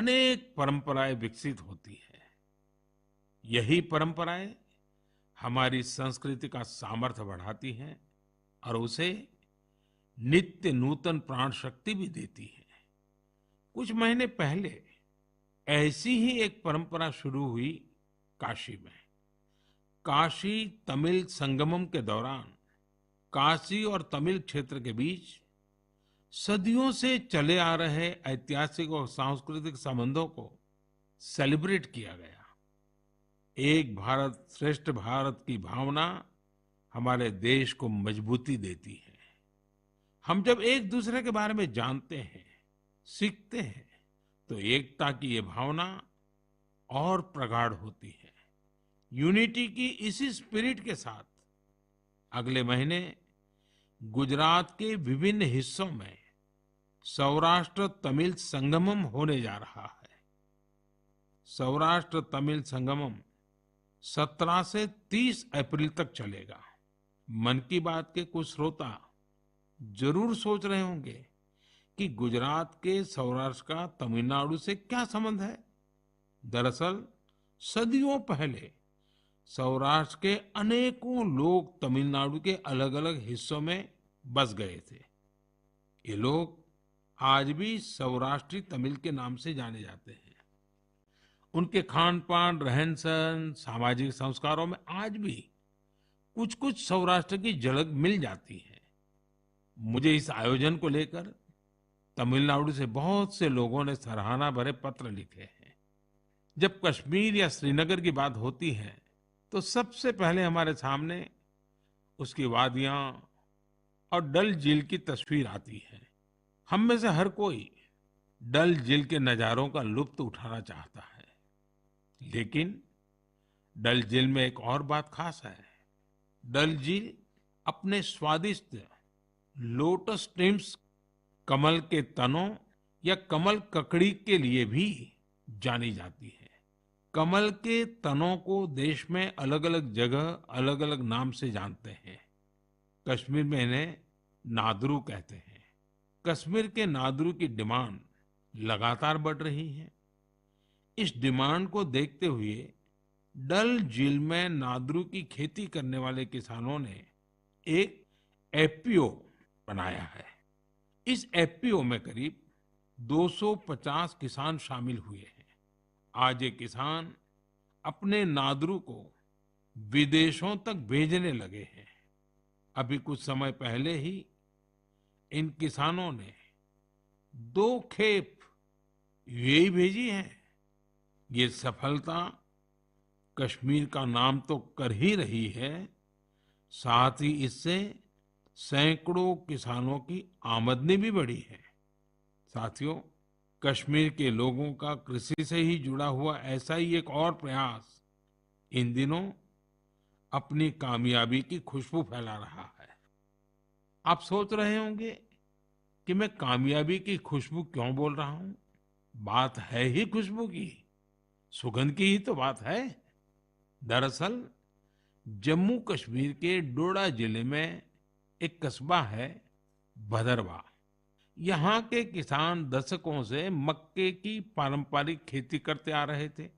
अनेक परंपराएं विकसित होती है। यही परंपराएं हमारी संस्कृति का सामर्थ्य बढ़ाती हैं और उसे नित्य नूतन प्राण शक्ति भी देती है। कुछ महीने पहले ऐसी ही एक परंपरा शुरू हुई काशी में। काशी तमिल संगमम के दौरान काशी और तमिल क्षेत्र के बीच सदियों से चले आ रहे ऐतिहासिक और सांस्कृतिक संबंधों को सेलिब्रेट किया गया। एक भारत श्रेष्ठ भारत की भावना हमारे देश को मजबूती देती है। हम जब एक दूसरे के बारे में जानते हैं, सीखते हैं, तो एकता की ये भावना और प्रगाढ़ होती है। यूनिटी की इसी स्पिरिट के साथ अगले महीने गुजरात के विभिन्न हिस्सों में सौराष्ट्र तमिल संगमम होने जा रहा है। सौराष्ट्र तमिल संगमम 17 से 30 अप्रैल तक चलेगा। मन की बात के कुछ श्रोता जरूर सोच रहे होंगे कि गुजरात के सौराष्ट्र का तमिलनाडु से क्या संबंध है। दरअसल सदियों पहले सौराष्ट्र के अनेकों लोग तमिलनाडु के अलग अलग हिस्सों में बस गए थे। ये लोग आज भी सौराष्ट्री तमिल के नाम से जाने जाते हैं। उनके खान पान, रहन सहन, सामाजिक संस्कारों में आज भी कुछ कुछ सौराष्ट्र की झलक मिल जाती है। मुझे इस आयोजन को लेकर तमिलनाडु से बहुत से लोगों ने सराहना भरे पत्र लिखे हैं। जब कश्मीर या श्रीनगर की बात होती है तो सबसे पहले हमारे सामने उसकी वादियां और डल झील की तस्वीर आती है। हम में से हर कोई डल झील के नजारों का लुत्फ उठाना चाहता है। लेकिन डल झील में एक और बात खास है। डल झील अपने स्वादिष्ट लोटस स्टेम्स, कमल के तनों या कमल ककड़ी के लिए भी जानी जाती है। कमल के तनों को देश में अलग अलग जगह अलग अलग नाम से जानते हैं। कश्मीर में इन्हें नादरू कहते हैं। कश्मीर के नादरू की डिमांड लगातार बढ़ रही है। इस डिमांड को देखते हुए डल झील में नादरू की खेती करने वाले किसानों ने एक एफपीओ बनाया है। इस एफपीओ में करीब 250 किसान शामिल हुए हैं। आज ये किसान अपने नादरू को विदेशों तक भेजने लगे हैं। अभी कुछ समय पहले ही इन किसानों ने 2 खेप यूएई भेजी है। ये सफलता कश्मीर का नाम तो कर ही रही है, साथ ही इससे सैकड़ों किसानों की आमदनी भी बढ़ी है। साथियों, कश्मीर के लोगों का कृषि से ही जुड़ा हुआ ऐसा ही एक और प्रयास इन दिनों अपनी कामयाबी की खुशबू फैला रहा है। आप सोच रहे होंगे कि मैं कामयाबी की खुशबू क्यों बोल रहा हूं। बात है ही खुशबू की, सुगंध की ही तो बात है। दरअसल जम्मू कश्मीर के डोडा जिले में एक कस्बा है भदरवा। यहाँ के किसान दशकों से मक्के की पारंपरिक खेती करते आ रहे थे।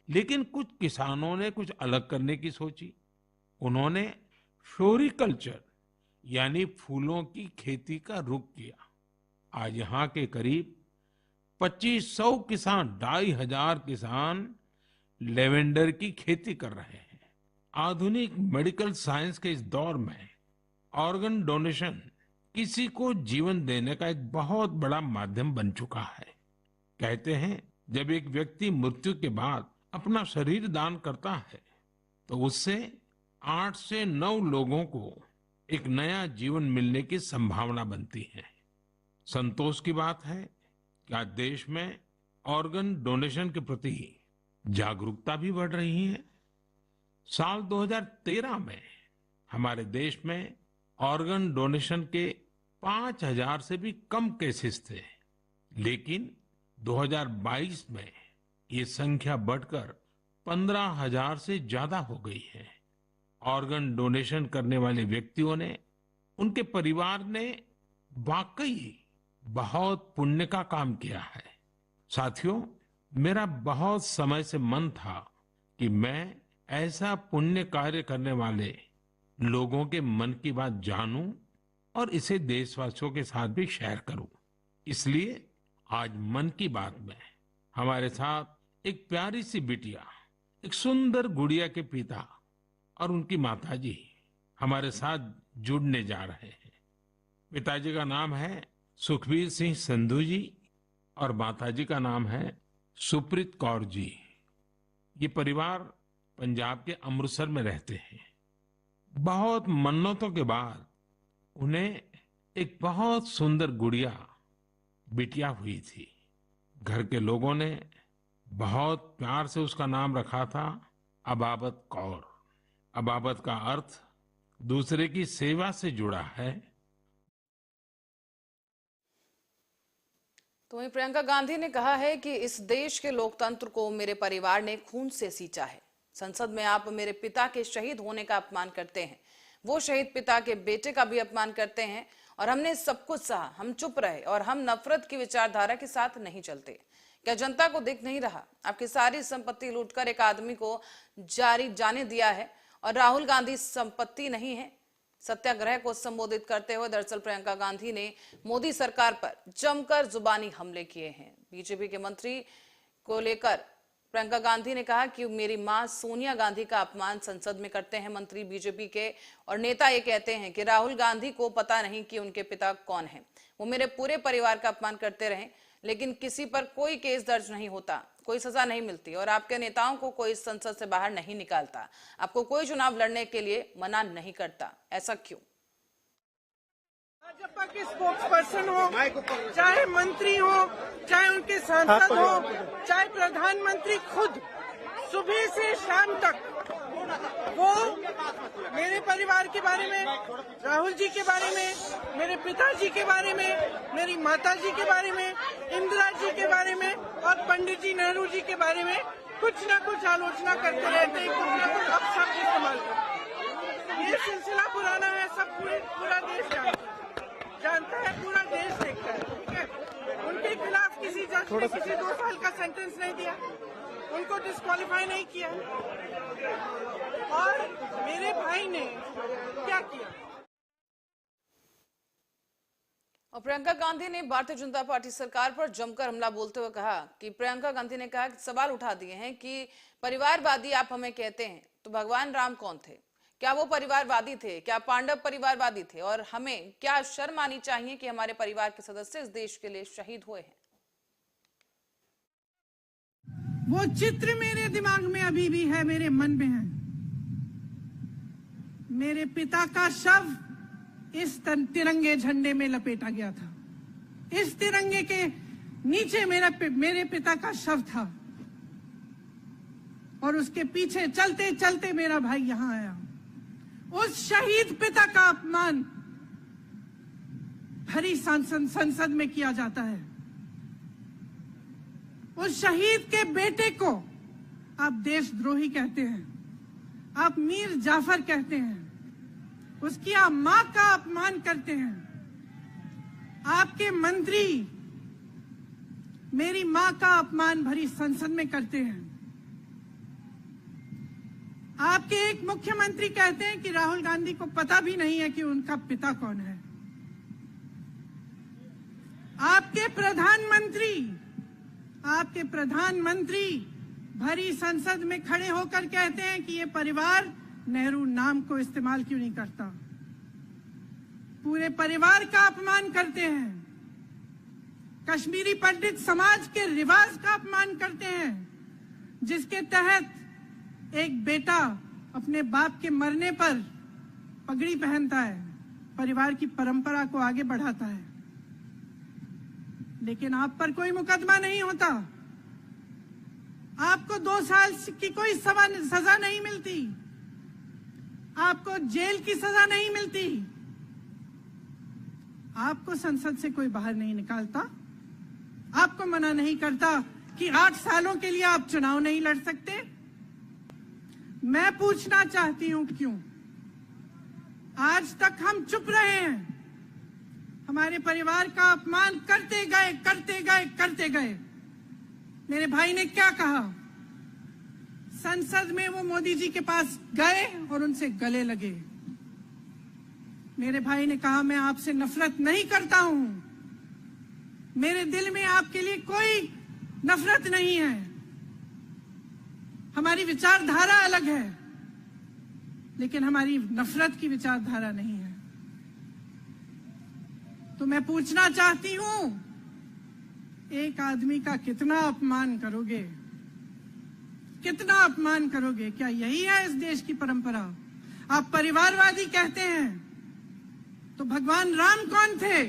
लेकिन कुछ किसानों ने कुछ अलग करने की सोची। उन्होंने फ्लोरिकल्चर यानी फूलों की खेती का रुख किया। आज यहाँ के करीब 2500 किसान, 2500 किसान लेवेंडर की खेती कर रहे हैं। आधुनिक मेडिकल साइंस के इस दौर में ऑर्गन डोनेशन किसी को जीवन देने का एक बहुत बड़ा माध्यम बन चुका है। कहते हैं, जब एक व्यक्ति मृत्यु के बाद अपना शरीर दान करता है तो उससे 8 से 9 लोगों को एक नया जीवन मिलने की संभावना बनती है। संतोष की बात है कि आज देश में ऑर्गन डोनेशन के प्रति जागरूकता भी बढ़ रही है। साल 2013 में हमारे देश में ऑर्गन डोनेशन के 5000 से भी कम केसेस थे। लेकिन 2022 में ये संख्या बढ़कर 15,000 से ज्यादा हो गई है। ऑर्गन डोनेशन करने वाले व्यक्तियों ने, उनके परिवार ने वाकई बहुत पुण्य का काम किया है। साथियों, मेरा बहुत समय से मन था कि मैं ऐसा पुण्य कार्य करने वाले लोगों के मन की बात जानूं और इसे देशवासियों के साथ भी शेयर करूं। इसलिए आज मन की बात में हमारे साथ एक प्यारी सी बिटिया, एक सुंदर गुड़िया के पिता और उनकी माताजी हमारे साथ जुड़ने जा रहे हैं। पिताजी का नाम है सुखबीर सिंह संधू जी और माताजी का नाम है सुप्रीत कौर जी। ये परिवार पंजाब के अमृतसर में रहते हैं। बहुत मन्नतों के बाद उन्हें एक बहुत सुंदर गुड़िया बिटिया हुई थी। घर के लोगों ने बहुत प्यार से उसका नाम रखा था अबाबत कौर। अबाबत का अर्थ दूसरे की सेवा से जुड़ा है। तो वहीं प्रियंका गांधी ने कहा है कि इस देश के लोकतंत्र को मेरे परिवार ने खून से सींचा है। संसद में आप मेरे पिता के शहीद होने का अपमान करते हैं, वो शहीद पिता के बेटे का भी अपमान करते हैं और हमने सब कुछ सहा, हम चुप रहे और हम नफरत की विचारधारा के साथ नहीं चलते। क्या जनता को दिख नहीं रहा? आपकी सारी संपत्ति लूटकर एक आदमी को जाने दिया है और राहुल गांधी संपत्ति नहीं है। सत्याग्रह को संबोधित करते हुए दरअसल प्रियंका गांधी ने मोदी सरकार पर जमकर जुबानी हमले किए हैं। बीजेपी के मंत्री को लेकर प्रियंका गांधी ने कहा कि मेरी मां सोनिया गांधी का अपमान संसद में करते हैं मंत्री बीजेपी के, और नेता ये कहते हैं कि राहुल गांधी को पता नहीं कि उनके पिता कौन हैं। वो मेरे पूरे परिवार का अपमान करते रहे, लेकिन किसी पर कोई केस दर्ज नहीं होता, कोई सजा नहीं मिलती और आपके नेताओं को कोई संसद से बाहर नहीं निकालता, आपको कोई चुनाव लड़ने के लिए मना नहीं करता। ऐसा क्यों? भाजपा के स्पोक्स पर्सन हो, चाहे मंत्री हो, चाहे उनके सांसद हो, चाहे प्रधानमंत्री खुद, सुबह से शाम तक वो मेरे परिवार के बारे में, राहुल जी के बारे में, मेरे पिताजी के बारे में, मेरी माताजी के बारे में, इंदिरा जी के बारे में और पंडित जी नेहरू जी के बारे में कुछ न कुछ आलोचना करते रहते हैं, कुछ न कुछ अपशब्द इस्तेमाल करते हैं। ये सिलसिला पुराना है, सब पूरा देश जानता है, पूरा देश देखता है। ठीक है, उनके खिलाफ किसी जज ने किसी 2 साल का सेंटेंस नहीं दिया, उनको डिस्क्वालीफाई नहीं किया, और मेरे भाई ने क्या किया। और प्रियंका गांधी ने भारतीय जनता पार्टी सरकार पर जमकर हमला बोलते हुए कहा कि प्रियंका गांधी ने कहा कि सवाल उठा दिए हैं कि परिवारवादी आप हमें कहते हैं, तो भगवान राम कौन थे? क्या वो परिवारवादी थे? क्या पांडव परिवारवादी थे? और हमें क्या शर्म आनी चाहिए कि हमारे परिवार के सदस्य इस देश के लिए शहीद हुए हैं। वो चित्र मेरे दिमाग में अभी भी है, मेरे मन में है। मेरे पिता का शव इस तिरंगे झंडे में लपेटा गया था। इस तिरंगे के नीचे मेरे पिता का शव था और उसके पीछे चलते चलते मेरा भाई यहां आया। उस शहीद पिता का अपमान भरी संसद में किया जाता है। उस शहीद के बेटे को आप देशद्रोही कहते हैं, आप मीर जाफर कहते हैं, उसकी आप मां का अपमान करते हैं। आपके मंत्री मेरी मां का अपमान भरी संसद में करते हैं। आपके एक मुख्यमंत्री कहते हैं कि राहुल गांधी को पता भी नहीं है कि उनका पिता कौन है। आपके प्रधानमंत्री भरी संसद में खड़े होकर कहते हैं कि ये परिवार नेहरू नाम को इस्तेमाल क्यों नहीं करता। पूरे परिवार का अपमान करते हैं। कश्मीरी पंडित समाज के रिवाज का अपमान करते हैं, जिसके तहत एक बेटा अपने बाप के मरने पर पगड़ी पहनता है, परिवार की परंपरा को आगे बढ़ाता है। लेकिन आप पर कोई मुकदमा नहीं होता, आपको 2 साल की कोई सजा नहीं मिलती, आपको जेल की सजा नहीं मिलती, आपको संसद से कोई बाहर नहीं निकालता, आपको मना नहीं करता कि 8 सालों के लिए आप चुनाव नहीं लड़ सकते। मैं पूछना चाहती हूं क्यों आज तक हम चुप रहे हैं। हमारे परिवार का अपमान करते गए। मेरे भाई ने क्या कहा? संसद में वो मोदी जी के पास गए और उनसे गले लगे। मेरे भाई ने कहा, मैं आपसे नफरत नहीं करता हूं, मेरे दिल में आपके लिए कोई नफरत नहीं है, हमारी विचारधारा अलग है, लेकिन हमारी नफरत की विचारधारा नहीं है। तो मैं पूछना चाहती हूं, एक आदमी का कितना अपमान करोगे? कितना अपमान करोगे? क्या यही है इस देश की परंपरा? आप परिवारवादी कहते हैं, तो भगवान राम कौन थे?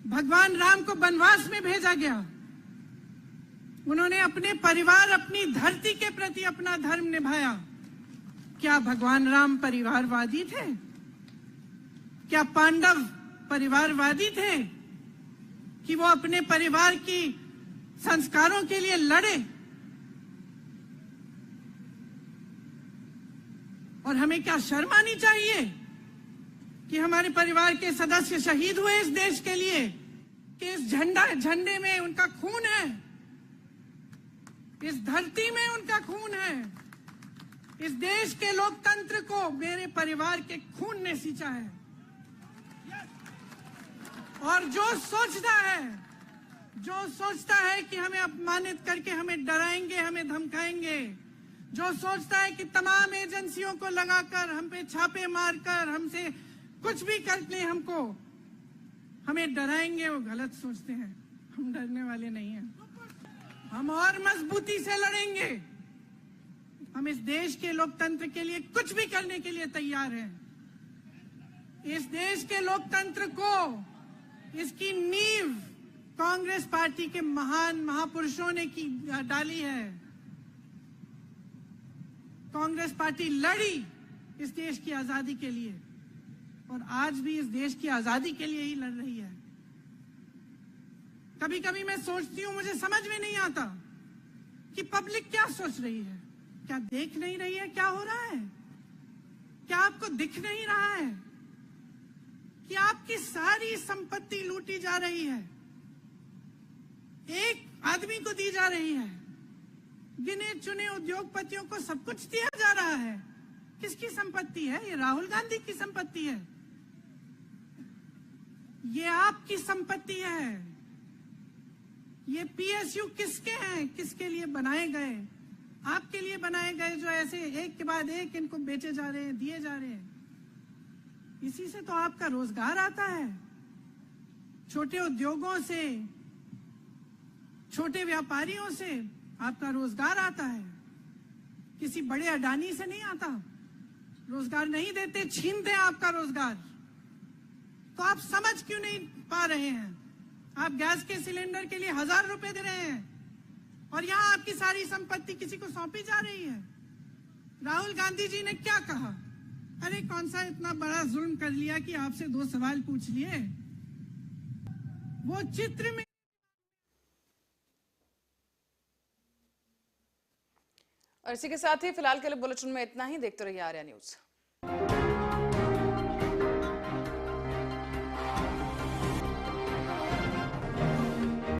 भगवान राम को वनवास में भेजा गया, उन्होंने अपने परिवार, अपनी धरती के प्रति अपना धर्म निभाया। क्या भगवान राम परिवारवादी थे? क्या पांडव परिवारवादी थे कि वो अपने परिवार की संस्कारों के लिए लड़े? और हमें क्या शर्म आनी चाहिए कि हमारे परिवार के सदस्य शहीद हुए इस देश के लिए, कि इस झंडे में उनका खून है, इस धरती में उनका खून है, इस देश के लोकतंत्र को मेरे परिवार के खून ने सींचा है। और जो सोचता है कि हमें अपमानित करके हमें डराएंगे, हमें धमकाएंगे, जो सोचता है कि तमाम एजेंसियों को लगाकर हम पे छापे मारकर हमसे कुछ भी कर ले, हमको हमें डराएंगे, वो गलत सोचते हैं। हम डरने वाले नहीं हैं, हम और मजबूती से लड़ेंगे। हम इस देश के लोकतंत्र के लिए कुछ भी करने के लिए तैयार हैं। इस देश के लोकतंत्र को, इसकी नींव कांग्रेस पार्टी के महान महापुरुषों ने डाली है। कांग्रेस पार्टी लड़ी इस देश की आजादी के लिए और आज भी इस देश की आजादी के लिए ही लड़ रही है। कभी कभी मैं सोचती हूं, मुझे समझ में नहीं आता कि पब्लिक क्या सोच रही है। क्या देख नहीं रही है क्या हो रहा है? क्या आपको दिख नहीं रहा है कि आपकी सारी संपत्ति लूटी जा रही है, एक आदमी को दी जा रही है, गिने चुने उद्योगपतियों को सब कुछ दिया जा रहा है? किसकी संपत्ति है? ये राहुल गांधी की संपत्ति है, ये आपकी संपत्ति है। ये पीएसयू किसके हैं? किसके लिए बनाए गए? आपके लिए बनाए गए, जो ऐसे एक के बाद एक इनको बेचे जा रहे हैं, दिए जा रहे हैं। इसी से तो आपका रोजगार आता है। छोटे उद्योगों से, छोटे व्यापारियों से आपका रोजगार आता है, किसी बड़े अडानी से नहीं आता। रोजगार नहीं देते, छीनते हैं आपका रोजगार। तो आप समझ क्यों नहीं पा रहे हैं? आप गैस के सिलेंडर के लिए 1000 रुपए दे रहे हैं और यहाँ आपकी सारी संपत्ति किसी को सौंपी जा रही है। राहुल गांधी जी ने क्या कहा? अरे कौन सा इतना बड़ा जुल्म कर लिया कि आपसे 2 सवाल पूछ लिए। वो चित्र में। और इसी के साथ ही फिलहाल के लिए बुलेटिन में इतना ही। देखते रहिए आर्या न्यूज।